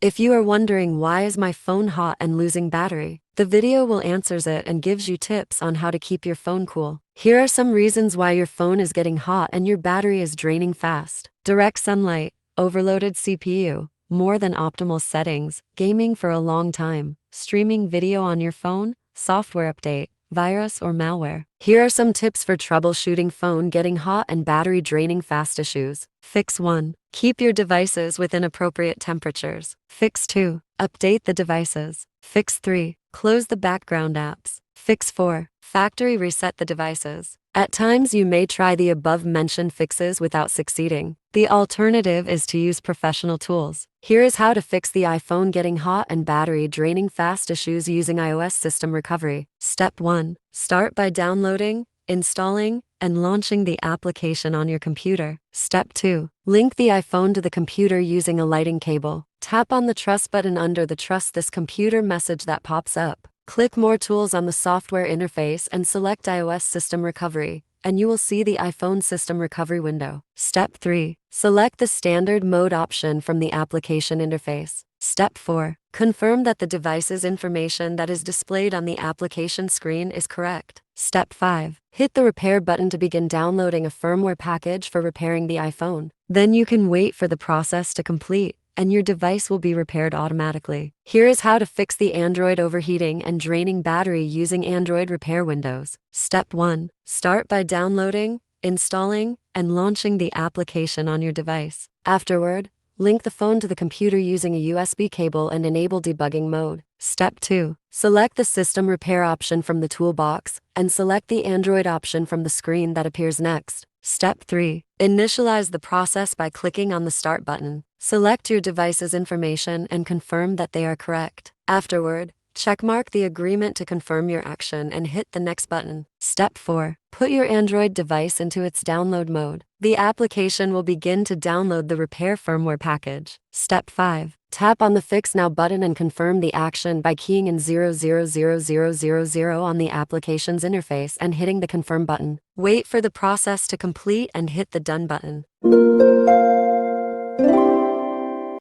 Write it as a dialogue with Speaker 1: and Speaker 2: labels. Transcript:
Speaker 1: If you are wondering why is my phone hot and losing battery, the video will answers it and gives you tips on how to keep your phone cool. Here are some reasons why your phone is getting hot and your battery is draining fast. Direct sunlight, overloaded CPU, more than optimal settings, gaming for a long time, streaming video on your phone, software update, virus or malware. Here are some tips for troubleshooting phone getting hot and battery draining fast issues. Fix 1. Keep your devices within appropriate temperatures. Fix 2. Update the devices. Fix 3. Close the background apps. Fix 4. Factory reset the devices. At times you may try the above-mentioned fixes without succeeding. The alternative is to use professional tools. Here is how to fix the iPhone getting hot and battery draining fast issues using iOS system recovery. Step 1. Start by downloading, installing, and launching the application on your computer. Step 2. Link the iPhone to the computer using a lighting cable. Tap on the Trust button under the Trust This Computer message that pops up. Click More Tools on the software interface and select iOS System Recovery, and you will see the iPhone System Recovery window. Step 3. Select the Standard Mode option from the application interface. Step 4. Confirm that the device's information that is displayed on the application screen is correct. Step 5. Hit the Repair button to begin downloading a firmware package for repairing the iPhone. Then you can wait for the process to complete, and your device will be repaired automatically. Here is how to fix the Android overheating and draining battery using Android repair windows. Step 1. Start by downloading, installing, and launching the application on your device. Afterward, link the phone to the computer using a USB cable and enable debugging mode. Step 2. Select the System Repair option from the toolbox, and select the Android option from the screen that appears next. Step 3. Initialize the process by clicking on the Start button. Select your device's information and confirm that they are correct. Afterward, checkmark the agreement to confirm your action and hit the Next button. Step 4. Put your Android device into its download mode. The application will begin to download the repair firmware package. Step 5. Tap on the Fix Now button and confirm the action by keying in 000000 on the application's interface and hitting the Confirm button. Wait for the process to complete and hit the Done button.